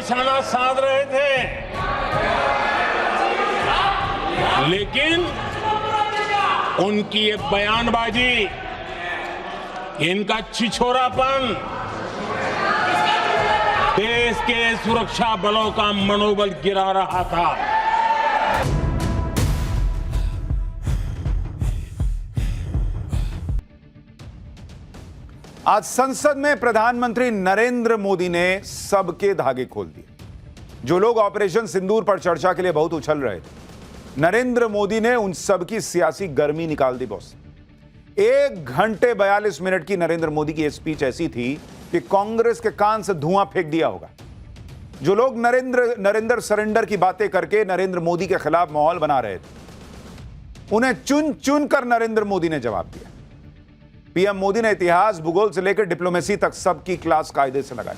निशाना साध रहे थे, लेकिन उनकी ये बयानबाजी, इनका छिछोरापन देश के सुरक्षा बलों का मनोबल गिरा रहा था। आज संसद में प्रधानमंत्री नरेंद्र मोदी ने सबके धागे खोल दिए। जो लोग ऑपरेशन सिंदूर पर चर्चा के लिए बहुत उछल रहे थे, नरेंद्र मोदी ने उन सबकी सियासी गर्मी निकाल दी बॉस। 1 घंटे 42 मिनट की नरेंद्र मोदी की स्पीच ऐसी थी कि कांग्रेस के कान से धुआं फेंक दिया होगा। जो लोग नरेंद्र सरेंडर की बातें करके नरेंद्र मोदी के खिलाफ माहौल बना रहे थे, उन्हें चुन चुन कर नरेंद्र मोदी ने जवाब दिया। पीएम मोदी ने इतिहास, भूगोल से लेकर डिप्लोमेसी तक सबकी क्लास कायदे से लगाई।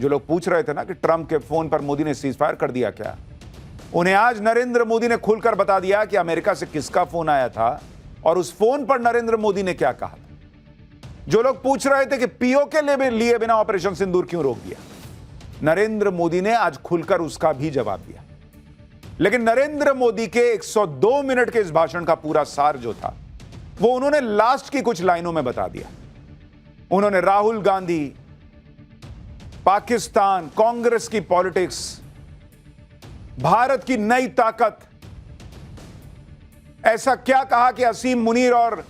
जो लोग पूछ रहे थे ना कि ट्रंप के फोन पर मोदी ने सीज फायर कर दिया क्या, उन्हें आज नरेंद्र मोदी ने खुलकर बता दिया कि अमेरिका से किसका फोन आया था और उस फोन पर नरेंद्र मोदी ने क्या कहा था। जो लोग पूछ रहे थे कि पीओ के लिए बिना ऑपरेशन सिंदूर क्यों रोक दिया, नरेंद्र मोदी ने आज खुलकर उसका भी जवाब दिया। लेकिन नरेंद्र मोदी के 102 मिनट के इस भाषण का पूरा सार जो था, वो उन्होंने लास्ट की कुछ लाइनों में बता दिया। उन्होंने राहुल गांधी, पाकिस्तान, कांग्रेस की पॉलिटिक्स, भारत की नई ताकत, ऐसा क्या कहा कि असीम मुनीर और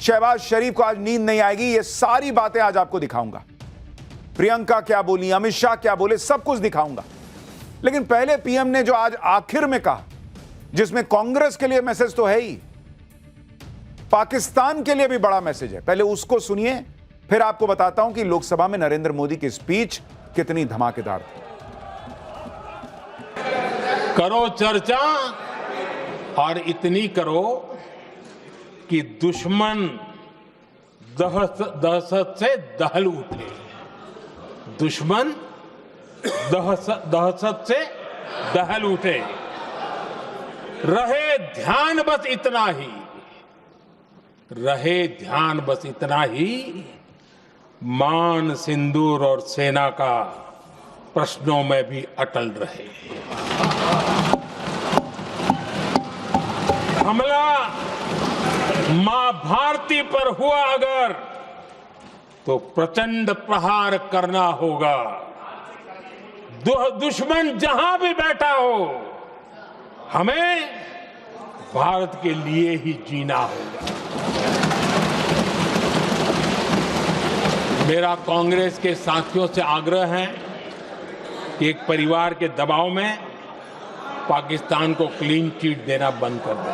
शहबाज शरीफ को आज नींद नहीं आएगी। ये सारी बातें आज आपको दिखाऊंगा। प्रियंका क्या बोली, अमित शाह क्या बोले, सब कुछ दिखाऊंगा। लेकिन पहले पीएम ने जो आज आखिर में कहा, जिसमें कांग्रेस के लिए मैसेज तो है ही, पाकिस्तान के लिए भी बड़ा मैसेज है, पहले उसको सुनिए, फिर आपको बताता हूं कि लोकसभा में नरेंद्र मोदी की स्पीच कितनी धमाकेदार थी। करो चर्चा और इतनी करो कि दुश्मन दहशत से दहल उठे। दुश्मन दहशत से दहल उठे। रहे ध्यान बस इतना ही, रहे ध्यान बस इतना ही, मान, सिंदूर और सेना का प्रश्नों में भी अटल रहे। हमला मां भारती पर हुआ अगर, तो प्रचंड प्रहार करना होगा। दुश्मन जहां भी बैठा हो, हमें भारत के लिए ही जीना होगा। मेरा कांग्रेस के साथियों से आग्रह है कि एक परिवार के दबाव में पाकिस्तान को क्लीन चिट देना बंद कर दें।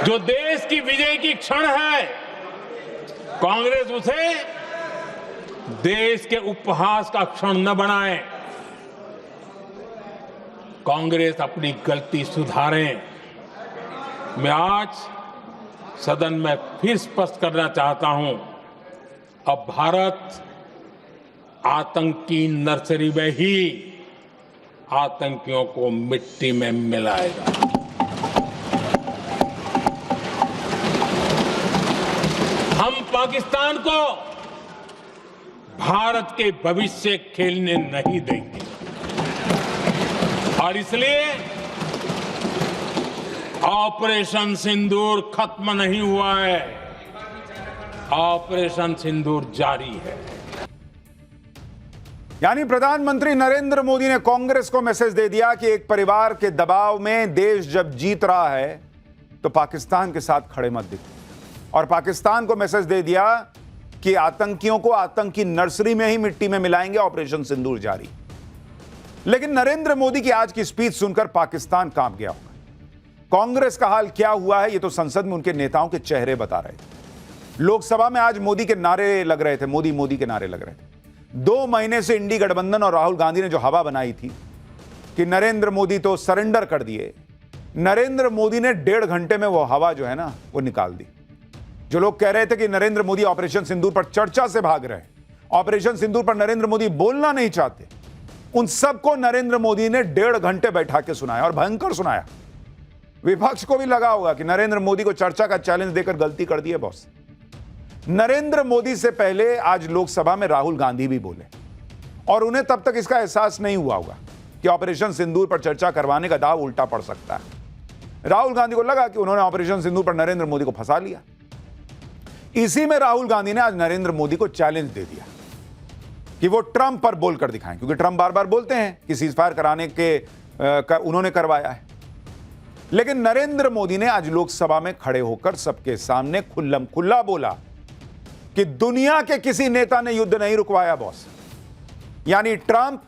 जो देश की विजय की क्षण है, कांग्रेस उसे देश के उपहास का क्षण न बनाए। कांग्रेस अपनी गलती सुधारें। मैं आज सदन में फिर स्पष्ट करना चाहता हूं, अब भारत आतंकी नर्सरी में ही आतंकियों को मिट्टी में मिलाएगा। हम पाकिस्तान को भारत के भविष्य खेलने नहीं देंगे और इसलिए ऑपरेशन सिंदूर खत्म नहीं हुआ है, ऑपरेशन सिंदूर जारी है। यानी प्रधानमंत्री नरेंद्र मोदी ने कांग्रेस को मैसेज दे दिया कि एक परिवार के दबाव में देश जब जीत रहा है तो पाकिस्तान के साथ खड़े मत दिखो। और पाकिस्तान को मैसेज दे दिया कि आतंकियों को आतंकी नर्सरी में ही मिट्टी में मिलाएंगे, ऑपरेशन सिंदूर जारी। लेकिन नरेंद्र मोदी की आज की स्पीच सुनकर पाकिस्तान कांप गया होगा। कांग्रेस का हाल क्या हुआ है, ये तो संसद में उनके नेताओं के चेहरे बता रहे थे। लोकसभा में आज मोदी के नारे लग रहे थे, मोदी मोदी के नारे लग रहे थे। 2 महीने से इंडी गठबंधन और राहुल गांधी ने जो हवा बनाई थी कि नरेंद्र मोदी तो सरेंडर कर दिए, नरेंद्र मोदी ने 1.5 घंटे में वो हवा जो है ना वो निकाल दी। जो लोग कह रहे थे कि नरेंद्र मोदी ऑपरेशन सिंदूर पर चर्चा से भाग रहे हैं, ऑपरेशन सिंदूर पर नरेंद्र मोदी बोलना नहीं चाहते, उन सबको नरेंद्र मोदी ने 1.5 घंटे बैठा के सुनाया और भयंकर सुनाया। विपक्ष को भी लगा होगा कि नरेंद्र मोदी को चर्चा का चैलेंज देकर गलती कर दी है बॉस। नरेंद्र मोदी से पहले आज लोकसभा में राहुल गांधी भी बोले और उन्हें तब तक इसका एहसास नहीं हुआ होगा कि ऑपरेशन सिंदूर पर चर्चा करवाने का दाव उल्टा पड़ सकता है। राहुल गांधी को लगा कि उन्होंने ऑपरेशन सिंदूर पर नरेंद्र मोदी को फंसा लिया। इसी में राहुल गांधी ने आज नरेंद्र मोदी को चैलेंज दे दिया कि वो ट्रंप पर बोलकर दिखाएं, क्योंकि ट्रंप बार बार बोलते हैं कि सीजफायर कराने के उन्होंने करवाया है। लेकिन नरेंद्र मोदी ने आज लोकसभा में खड़े होकर सबके सामने खुल्लम खुल्ला बोला कि दुनिया के किसी नेता ने युद्ध नहीं रुकवाया बॉस। यानी ट्रंप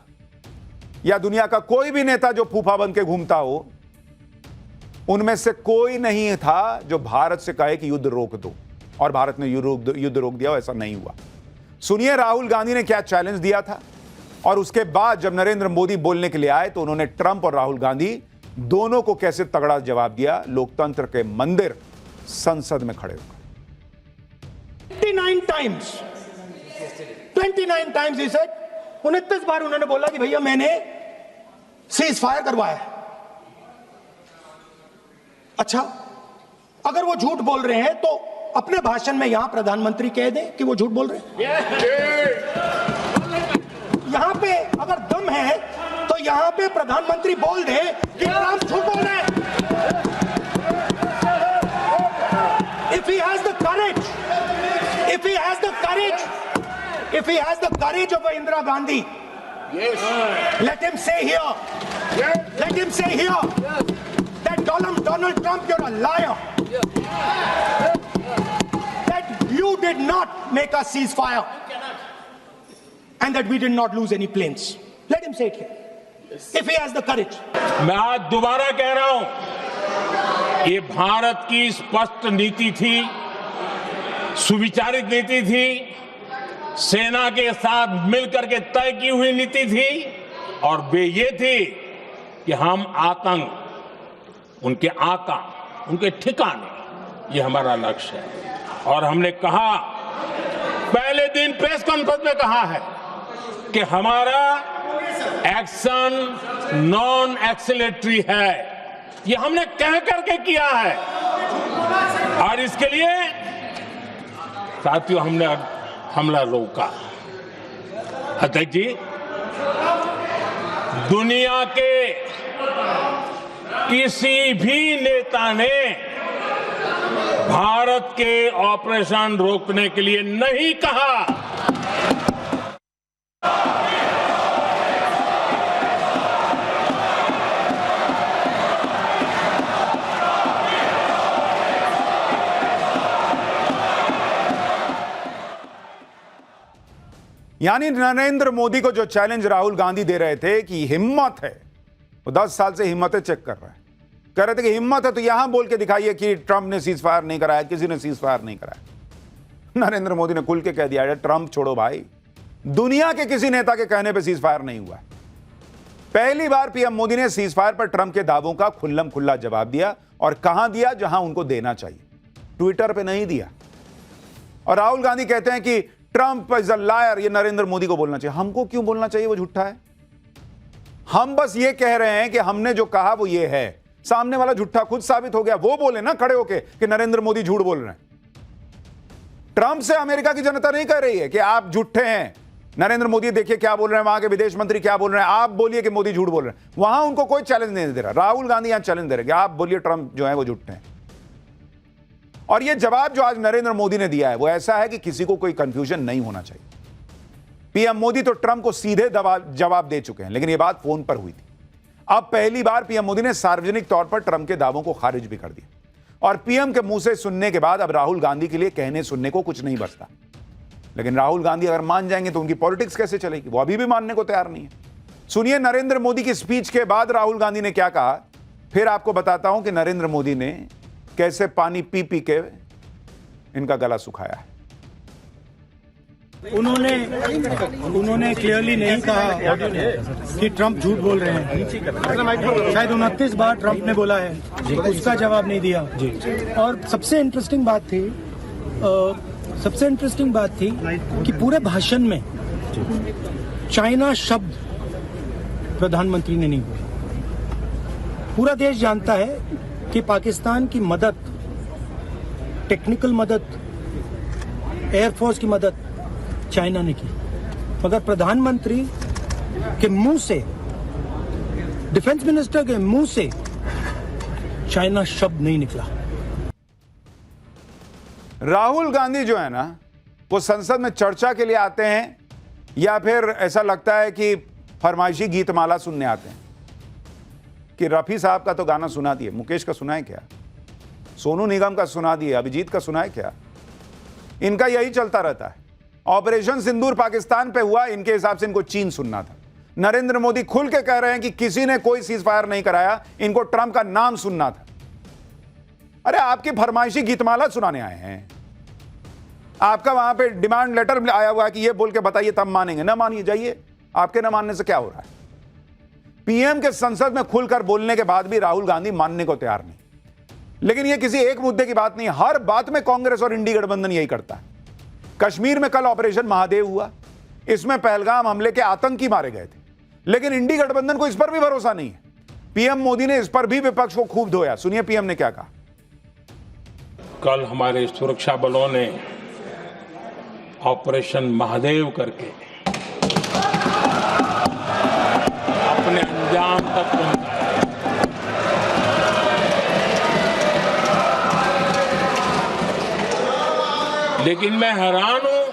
या दुनिया का कोई भी नेता जो फूफा बन के घूमता हो, उनमें से कोई नहीं था जो भारत से कहे कि युद्ध रोक दो और भारत ने युद्ध रोक दिया। ऐसा नहीं हुआ। सुनिए राहुल गांधी ने क्या चैलेंज दिया था और उसके बाद जब नरेंद्र मोदी बोलने के लिए आए तो उन्होंने ट्रंप और राहुल गांधी दोनों को कैसे तगड़ा जवाब दिया लोकतंत्र के मंदिर संसद में खड़े होकर। 29 times he said, 29 बार उन्होंने बोला कि भैया मैंने सीज फायर करवाया। अच्छा, अगर वो झूठ बोल रहे हैं तो अपने भाषण में यहां प्रधानमंत्री कह दें कि वो झूठ बोल रहे हैं। यहां पे अगर दम है तो यहां पे प्रधानमंत्री बोल दे कि ट्रंप झूठ बोल रहे हैं। If he has the courage, if he has the courage of Indira Gandhi, let him say here that Donald Trump, you're a liar. That you did not make a ceasefire and that we did not lose any planes. Let him say it here. If he has the courage. मैं आज दोबारा कह रहा हूं, ये भारत की स्पष्ट नीति थी, सुविचारित नीति थी, सेना के साथ मिलकर के तय की हुई नीति थी और वे ये थी कि हम आतंक, उनके आका, उनके ठिकाने, ये हमारा लक्ष्य है। और हमने कहा, पहले दिन प्रेस कॉन्फ्रेंस में कहा है कि हमारा एक्शन नॉन एक्सीलरेटरी है। ये हमने कह करके किया है और इसके लिए साथियों हमने हमला रोका। अध्यक्ष जी, दुनिया के किसी भी नेता ने भारत के ऑपरेशन रोकने के लिए नहीं कहा। यानी नरेंद्र मोदी को जो चैलेंज राहुल गांधी दे रहे थे कि हिम्मत है, वो 10 साल से हिम्मतें चेक कर रहे हैं, कह रहे थे कि हिम्मत है तो यहां बोल के दिखाइए कि ट्रंप ने सीज फायर नहीं कराया, किसी ने सीज फायर नहीं कराया। नरेंद्र मोदी ने खुल के कह दिया, ट्रंप छोड़ो भाई, दुनिया के किसी नेता के कहने पर सीज फायर नहीं हुआ। पहली बार पीएम मोदी ने सीज फायर पर ट्रंप के दावों का खुल्लम खुल्ला जवाब दिया और कहां दिया, जहां उनको देना चाहिए, ट्विटर पर नहीं दिया। और राहुल गांधी कहते हैं कि ट्रंप इज अ लायर, ये नरेंद्र मोदी को बोलना चाहिए। हमको क्यों बोलना चाहिए, वो झूठा है। हम बस ये कह रहे हैं कि हमने जो कहा वो ये है, सामने वाला झूठा खुद साबित हो गया। वो बोले ना खड़े होके कि नरेंद्र मोदी झूठ बोल रहे हैं। ट्रंप से अमेरिका की जनता नहीं कह रही है कि आप झूठे हैं, नरेंद्र मोदी देखिए क्या बोल रहे हैं, वहां के विदेश मंत्री क्या बोल रहे हैं, आप बोलिए कि मोदी झूठ बोल रहे हैं। वहां उनको कोई चैलेंज नहीं दे रहा। राहुल गांधी यहां चैलेंज दे रहे हैं, आप बोलिए ट्रंप जो है वो झूठे हैं। और ये जवाब जो आज नरेंद्र मोदी ने दिया है वो ऐसा है कि किसी को कोई कंफ्यूजन नहीं होना चाहिए। पीएम मोदी तो ट्रंप को सीधे जवाब दे चुके हैं, लेकिन ये बात फोन पर हुई थी। अब पहली बार पीएम मोदी ने सार्वजनिक तौर पर ट्रंप के दावों को खारिज भी कर दिया। और पीएम के मुंह से सुनने के बाद अब राहुल गांधी के लिए कहने सुनने को कुछ नहीं बचता। लेकिन राहुल गांधी अगर मान जाएंगे तो उनकी पॉलिटिक्स कैसे चलेगी, वो अभी भी मानने को तैयार नहीं है। सुनिए नरेंद्र मोदी की स्पीच के बाद राहुल गांधी ने क्या कहा, फिर आपको बताता हूं कि नरेंद्र मोदी ने कैसे पानी पी पी के इनका गला सुखाया है। उन्होंने क्लियरली नहीं कहा कि ट्रंप झूठ बोल रहे हैं। शायद 29 बार ट्रंप ने बोला है, उसका जवाब नहीं दिया। और सबसे इंटरेस्टिंग बात थी कि पूरे भाषण में चाइना शब्द प्रधानमंत्री ने नहीं बोला। पूरा देश जानता है कि पाकिस्तान की मदद, टेक्निकल मदद, एयरफोर्स की मदद चाइना ने की, मगर प्रधानमंत्री के मुंह से, डिफेंस मिनिस्टर के मुंह से चाइना शब्द नहीं निकला। राहुल गांधी जो है ना, वो संसद में चर्चा के लिए आते हैं या फिर ऐसा लगता है कि फरमाइशी गीतमाला सुनने आते हैं? कि रफी साहब का तो गाना सुना दिए, मुकेश का सुना है क्या? सोनू निगम का सुना दिए, अभिजीत का सुना है क्या? इनका यही चलता रहता है। ऑपरेशन सिंदूर पाकिस्तान पे हुआ, इनके हिसाब से इनको चीन सुनना था। नरेंद्र मोदी खुल के कह रहे हैं कि किसी ने कोई सीज फायर नहीं कराया, इनको ट्रंप का नाम सुनना था। अरे आपकी फरमाइशी गीतमाला सुनाने आए हैं। आपका वहां पे डिमांड लेटर आया हुआ है कि ये बोल के बताइए तब मानेंगे। ना मानिए, जाइए। आपके ना मानने से क्या हो रहा है? पीएम के संसद में खुलकर बोलने के बाद भी राहुल गांधी मानने को तैयार नहीं। लेकिन ये किसी एक मुद्दे की बात नहीं, हर बात में कांग्रेस और इंडी गठबंधन यही करता है। कश्मीर में कल ऑपरेशन महादेव हुआ, इसमें पहलगाम हमले के आतंकी मारे गए थे, लेकिन इंडी गठबंधन को इस पर भी भरोसा नहीं है। पीएम मोदी ने इस पर भी विपक्ष को खूब धोया। सुनिए पीएम ने क्या कहा। कल हमारे सुरक्षा बलों ने ऑपरेशन महादेव करके अपने अंजाम तक पहुंचाया। लेकिन मैं हैरान हूं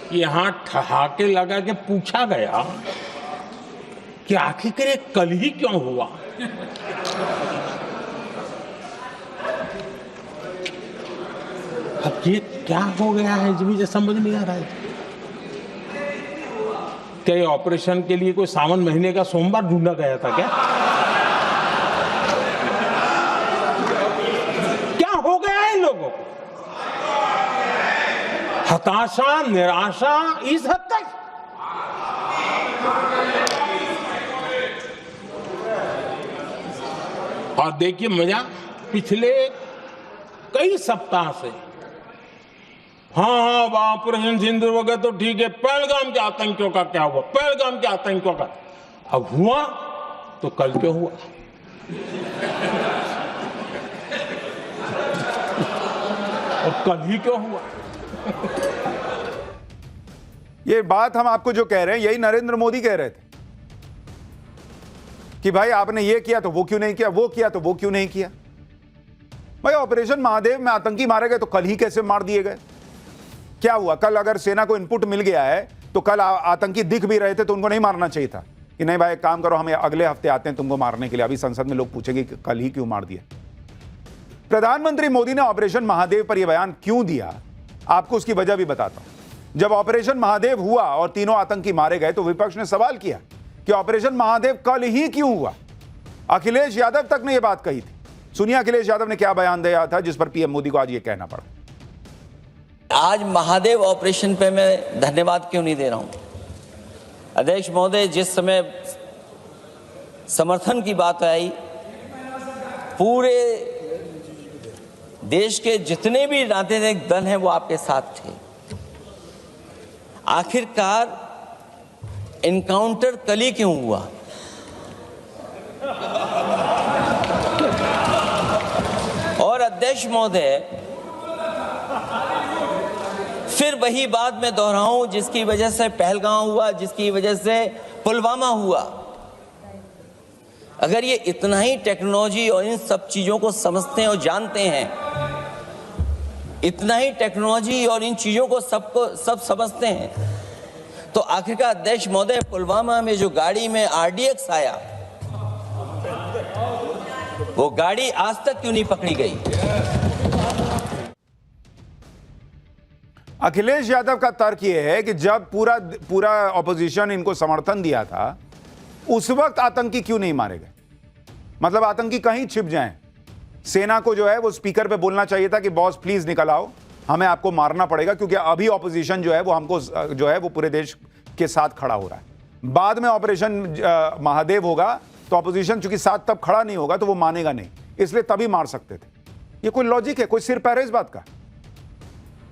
कि यहां ठहाके लगा के पूछा गया कि आखिर ये कल ही क्यों हुआ। अब ये क्या हो गया है, मुझे समझ नहीं आ रहा है। क्या ये ऑपरेशन के लिए कोई सावन महीने का सोमवार ढूंढा गया था क्या? क्या हो गया है इन लोगों को? हताशा, निराशा इस हद तक। और देखिए मजा, पिछले कई सप्ताह से हाँ ऑपरेशन सिंदूर वगैरह तो ठीक है, पहलगाम के आतंकियों का क्या हुआ, पहलगाम के आतंकियों का। अब हुआ तो कल क्यों हुआ? और कल ही क्यों हुआ? ये बात हम आपको जो कह रहे हैं, यही नरेंद्र मोदी कह रहे थे कि भाई आपने ये किया तो वो क्यों नहीं किया, वो किया तो वो क्यों नहीं किया। भाई ऑपरेशन महादेव में आतंकी मारे गए तो कल ही कैसे मार दिए गए? क्या हुआ? कल अगर सेना को इनपुट मिल गया है तो कल आतंकी दिख भी रहे थे तो उनको नहीं मारना चाहिए था कि नहीं भाई काम करो, हमें अगले हफ्ते आते हैं तुमको मारने के लिए। अभी संसद में लोग पूछेंगे कि कल ही क्यों मार दिया। प्रधानमंत्री मोदी ने ऑपरेशन महादेव पर यह बयान क्यों दिया, आपको उसकी वजह भी बताता हूं। जब ऑपरेशन महादेव हुआ और तीनों आतंकी मारे गए तो विपक्ष ने सवाल किया कि ऑपरेशन महादेव कल ही क्यों हुआ। अखिलेश यादव तक ने यह बात कही थी। सुनिए अखिलेश यादव ने क्या बयान दिया था जिस पर पीएम मोदी को आज यह कहना पड़ा। आज महादेव ऑपरेशन पे मैं धन्यवाद क्यों नहीं दे रहा हूं? अध्यक्ष महोदय, जिस समय समर्थन की बात आई, पूरे देश के जितने भी राजनीतिक दल हैं वो आपके साथ थे। आखिरकार इनकाउंटर कल ही क्यों हुआ? और अध्यक्ष महोदय, फिर वही बात मैं दोहराऊं जिसकी वजह से पहलगाम हुआ, जिसकी वजह से पुलवामा हुआ। अगर ये इतना ही टेक्नोलॉजी और इन सब चीजों को समझते हैं और जानते हैं, इतना ही टेक्नोलॉजी और इन चीजों को सब समझते हैं, तो आखिरकार अध्यक्ष महोदय पुलवामा में जो गाड़ी में RDX आया, वो गाड़ी आज तक क्यों नहीं पकड़ी गई? अखिलेश यादव का तर्क यह है कि जब पूरा ऑपोजिशन इनको समर्थन दिया था उस वक्त आतंकी क्यों नहीं मारे गए। मतलब आतंकी कहीं छिप जाएं, सेना को जो है वो स्पीकर पे बोलना चाहिए था कि बॉस प्लीज निकल आओ, हमें आपको मारना पड़ेगा, क्योंकि अभी ऑपोजिशन जो है वो हमको जो है वो पूरे देश के साथ खड़ा हो रहा है। बाद में ऑपरेशन महादेव होगा तो ऑपोजिशन चूंकि साथ तब खड़ा नहीं होगा तो वो मानेगा नहीं, इसलिए तभी मार सकते थे। ये कोई लॉजिक है? कोई सिर पैर है इस बात का?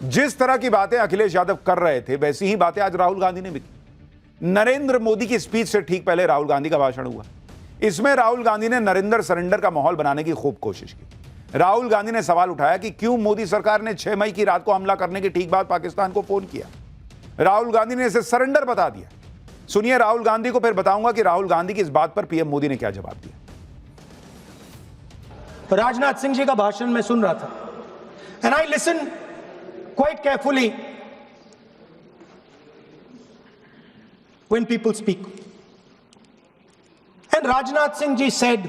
जिस तरह की बातें अखिलेश यादव कर रहे थे वैसी ही बातें आज राहुल गांधी ने भी की। नरेंद्र मोदी की स्पीच से ठीक पहले राहुल गांधी का भाषण हुआ। इसमें राहुल गांधी ने नरेंद्र सरेंडर का माहौल बनाने की खूब कोशिश की। राहुल गांधी ने सवाल उठाया कि क्यों मोदी सरकार ने 6 मई की रात को हमला करने के ठीक बाद पाकिस्तान को फोन किया। राहुल गांधी ने इसे सरेंडर बता दिया। सुनिए राहुल गांधी को, फिर बताऊंगा कि राहुल गांधी की इस बात पर पीएम मोदी ने क्या जवाब दिया। राजनाथ सिंह जी का भाषण मैं सुन रहा था, and I listen quite carefully when people speak, and Rajnath Singh ji said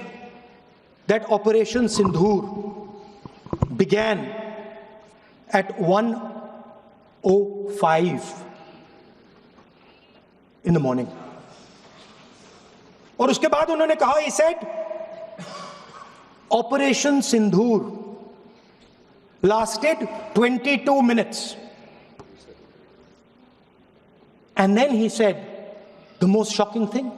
that operation Sindoor began at 1:05 in the morning. और उसके बाद उन्होंने कहा, he said, Operation Sindhur lasted 22 minutes. And then he said the most shocking thing.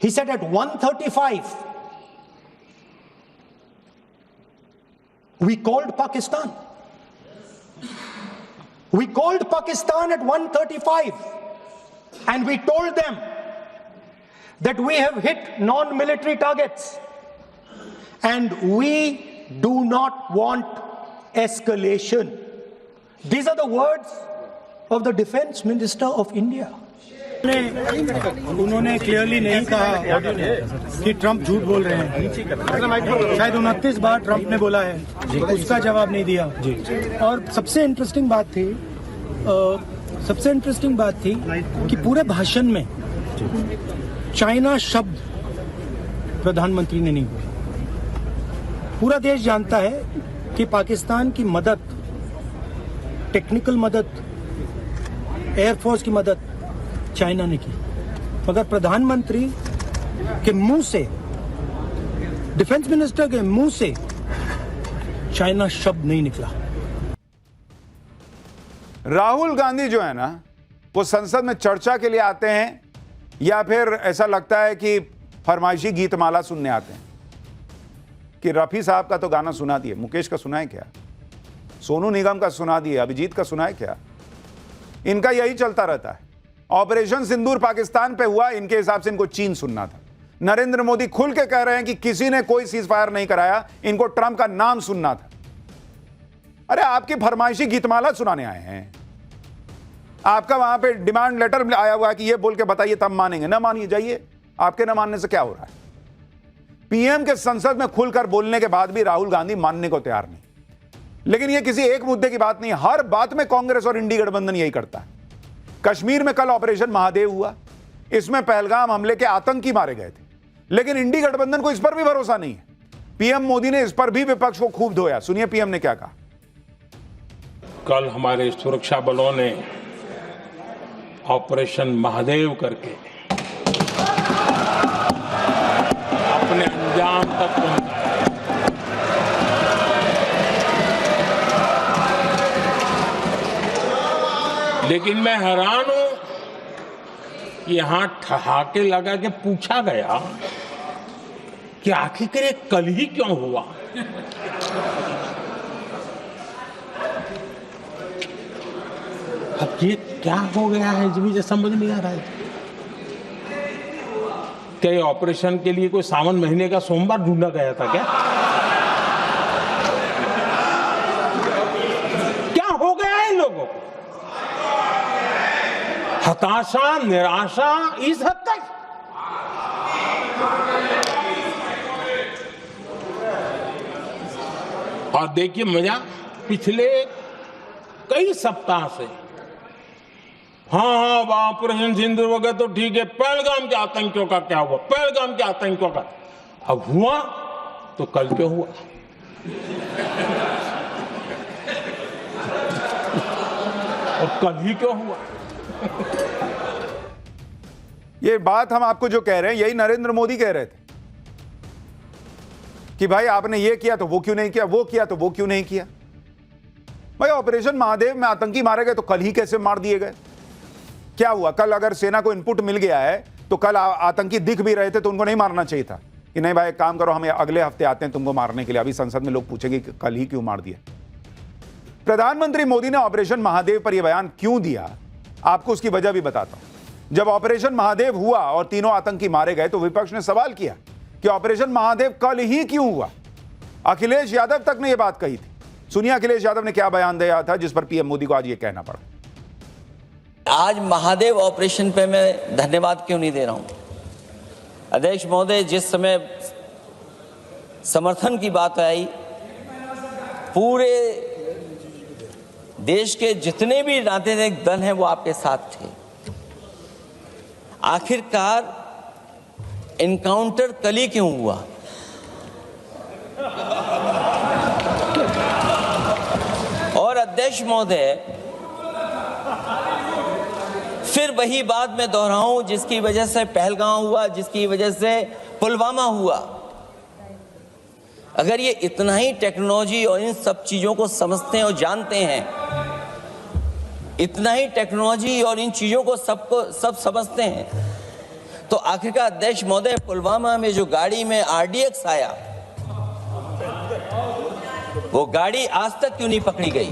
He said at 1:35 we called Pakistan. We called Pakistan at 1:35 and we told them that we have hit non-military targets and we do not want escalation. These are the words of the Defense Minister of India. उन्होंने clearly नहीं कहा कि Trump झूठ बोल रहे हैं। शायद 29 बार Trump ने बोला है, उसका जवाब नहीं दिया। और सबसे इंटरेस्टिंग बात थी कि पूरे भाषण में चाइना शब्द प्रधानमंत्री ने नहीं बोला। पूरा देश जानता है कि पाकिस्तान की मदद, टेक्निकल मदद, एयरफोर्स की मदद चाइना ने की, मगर प्रधानमंत्री के मुंह से, डिफेंस मिनिस्टर के मुंह से चाइना शब्द नहीं निकला। राहुल गांधी जो है ना, वो संसद में चर्चा के लिए आते हैं या फिर ऐसा लगता है कि फरमाइशी गीतमाला सुनने आते हैं? कि रफी साहब का तो गाना सुना दिए, मुकेश का सुना है क्या? सोनू निगम का सुना दिए, अभिजीत का सुना है क्या? इनका यही चलता रहता है। ऑपरेशन सिंदूर पाकिस्तान पे हुआ, इनके हिसाब से इनको चीन सुनना था। नरेंद्र मोदी खुल के कह रहे हैं कि किसी ने कोई सीज फायर नहीं कराया, इनको ट्रंप का नाम सुनना था। अरे आपकी फरमाइशी गीतमाला सुनाने आए हैं। आपका वहां पे डिमांड लेटर आया हुआ है कि ये बोल के बताइए तब मानेंगे। ना मानिए, जाइए, आपके ना मानने से क्या हो रहा है? पीएम के संसद में खुलकर बोलने के बाद भी राहुल गांधी मानने को तैयार नहीं। लेकिन यह किसी एक मुद्दे की बात नहीं, हर बात में कांग्रेस और इंडी गठबंधन यही करता है। कश्मीर में कल ऑपरेशन महादेव हुआ, इसमें पहलगाम हमले के आतंकी मारे गए थे, लेकिन इंडी गठबंधन को इस पर भी भरोसा नहीं है। पीएम मोदी ने इस पर भी विपक्ष को खूब धोया। सुनिए पीएम ने क्या कहा। कल हमारे सुरक्षा बलों ने ऑपरेशन महादेव करके अपने अंजाम तक पहुंचाया। लेकिन मैं हैरान हूं कि यहां ठहाके लगा के पूछा गया कि आखिर ये कल ही क्यों हुआ। अब ये क्या हो गया है, मुझे समझ नहीं आ रहा है। क्या ये ऑपरेशन के लिए कोई सावन महीने का सोमवार ढूंढा गया था क्या? क्या हो गया है इन लोगों को? हताशा, निराशा इस हद तक। और देखिए मजा, पिछले कई सप्ताह से हाँ ऑपरेशन सिंदूर हो गया तो ठीक है, पहलगाम के आतंकियों का क्या हुआ, पहलगाम के आतंकियों का। अब हुआ तो कल क्यों हुआ? और कल ही क्यों हुआ? ये बात हम आपको जो कह रहे हैं, यही नरेंद्र मोदी कह रहे थे कि भाई आपने ये किया तो वो क्यों नहीं किया, वो किया तो वो क्यों नहीं किया। भाई ऑपरेशन महादेव में आतंकी मारे गए तो कल ही कैसे मार दिए गए? क्या हुआ? कल अगर सेना को इनपुट मिल गया है तो कल आतंकी दिख भी रहे थे तो उनको नहीं मारना चाहिए था कि नहीं भाई एक काम करो, हम अगले हफ्ते आते हैं तुमको मारने के लिए। अभी संसद में लोग पूछेंगे कि कल ही क्यों मार दिया। प्रधानमंत्री मोदी ने ऑपरेशन महादेव पर यह बयान क्यों दिया, आपको उसकी वजह भी बताता हूं। जब ऑपरेशन महादेव हुआ और तीनों आतंकी मारे गए तो विपक्ष ने सवाल किया कि ऑपरेशन महादेव कल ही क्यों हुआ। अखिलेश यादव तक ने यह बात कही थी। सुनिए अखिलेश यादव ने क्या बयान दिया था जिस पर पीएम मोदी को आज यह कहना पड़ा। आज महादेव ऑपरेशन पे मैं धन्यवाद क्यों नहीं दे रहा हूं। अध्यक्ष महोदय, जिस समय समर्थन की बात आई, पूरे देश के जितने भी राजनीतिक दल हैं वो आपके साथ थे। आखिरकार इनकाउंटर कल ही क्यों हुआ? और अध्यक्ष महोदय, फिर वही बात मैं दोहराऊं जिसकी वजह से पहलगांव हुआ, जिसकी वजह से पुलवामा हुआ। अगर ये इतना ही टेक्नोलॉजी और इन सब चीजों को समझते हैं और जानते हैं, इतना ही टेक्नोलॉजी और इन चीजों को सब समझते हैं, तो आखिरकार अध्यक्ष महोदय पुलवामा में जो गाड़ी में RDX आया, वो गाड़ी आज तक क्यों नहीं पकड़ी गई?